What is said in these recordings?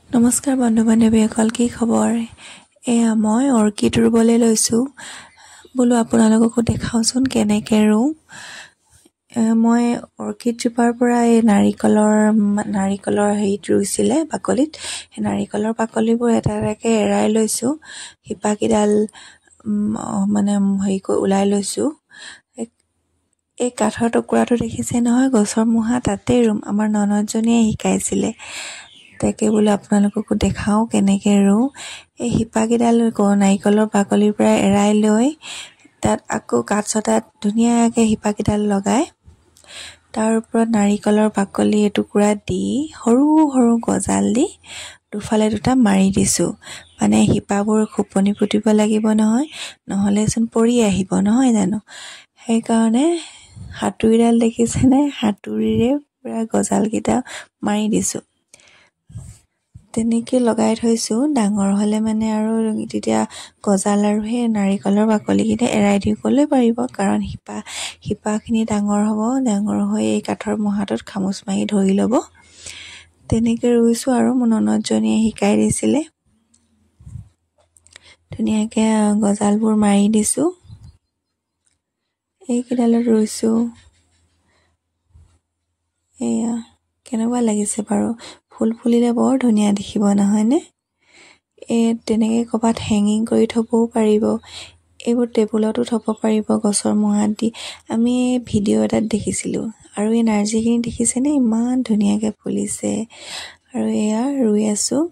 নমস্কাৰ বন্ধু বান্ধৱীসকল, কি খবৰ? এয়া মই অৰ্কিড ৰুবলৈ লৈছোঁ। বোলো আপোনালোককো দেখাওঁচোন কেনেকৈ ৰুওঁ। মই অৰ্কিড জোপাৰ পৰা এই নাৰিকলৰ হেৰিত ৰুইছিলে বাকলিত। সেই নাৰিকলৰ বাকলিবোৰ এটা এটাকৈ এৰাই লৈছোঁ। শিপাকেইডাল মানে হেৰি কৰি ওলাই লৈছোঁ। এই কাঠৰ টুকুৰাটো দেখিছে নহয়, গছৰ মূঢ়া তাতেই ৰুম। আমাৰ ননদজনীয়ে শিকাইছিলে। তাকে বোলো আপোনালোককো দেখাওঁ কেনেকৈ ৰুওঁ। এই শিপাকেইডাল নাৰিকলৰ বাকলিৰ পৰা এৰাই লৈ তাত আকৌ কাঠ চটাত ধুনীয়াকৈ শিপাকেইডাল লগাই তাৰ ওপৰত নাৰিকলৰ বাকলি এটুকুৰা দি সৰু সৰু গজাল দি দুফালে দুটা মাৰি দিছোঁ। মানে শিপাবোৰ খোপনি পুতিব লাগিব নহয়, নহ'লেচোন পৰি আহিব নহয় জানো। সেইকাৰণে হাতুৰিডাল দেখিছেনে, হাতুৰিৰে পূৰা গজালকেইটা মাৰি দিছোঁ। তেনেকৈ লগাই থৈছোঁ। ডাঙৰ হ'লে মানে আৰু তেতিয়া গজাল আৰু সেই নাৰিকলৰ বাকলিকেইটা এৰাই দিবলৈ পাৰিব, কাৰণ শিপাখিনি ডাঙৰ হ'ব। ডাঙৰ হৈ এই কাঠৰ মূঢ়াটোত খামুচ মাৰি ধৰি ল'ব। তেনেকৈ ৰুইছোঁ আৰু মোৰ ননদজনীয়ে শিকাই দিছিলে। ধুনীয়াকৈ গজালবোৰ মাৰি দিছোঁ। এইকেইডালত ৰুইছোঁ। এয়া কেনেকুৱা লাগিছে বাৰু? ফুল ফুলিলে বৰ ধুনীয়া দেখিব, নহয়নে? তেনেকৈ ক'ৰবাত হেঙিং কৰি থ'বও পাৰিব। এইবোৰ টেবুলতো থ'ব পাৰিব গছৰ মূঢ়াত দি। আমি ভিডিঅ' এটাত দেখিছিলোঁ। আৰু এই নাৰ্জীখিনি দেখিছেনে, ইমান ধুনীয়াকৈ ফুলিছে। আৰু এয়া ৰুই আছোঁ।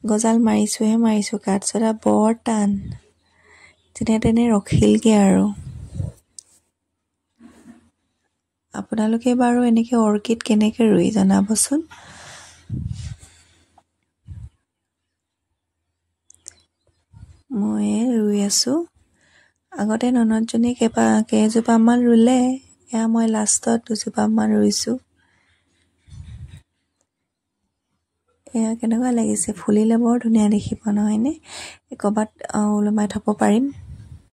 গজাল মাৰিছোঁ, কাঠ চটা বৰ টান, যেনে তেনে ৰখিলগৈ আৰু। আপোনালোকে বাৰু এনেকৈ অৰ্কিড কেনেকৈ ৰুই জনাবচোন। মই ৰুই আছোঁ। আগতে ননদজনী কেইজোপামান ৰুলে, এয়া মই লাষ্টত দুজোপামান ৰুইছোঁ। এয়া কেনেকুৱা লাগিছে? ফুলিলে বৰ ধুনীয়া দেখিব, নহয়নে? ক'ৰবাত ওলোমাই থ'ব পাৰিম।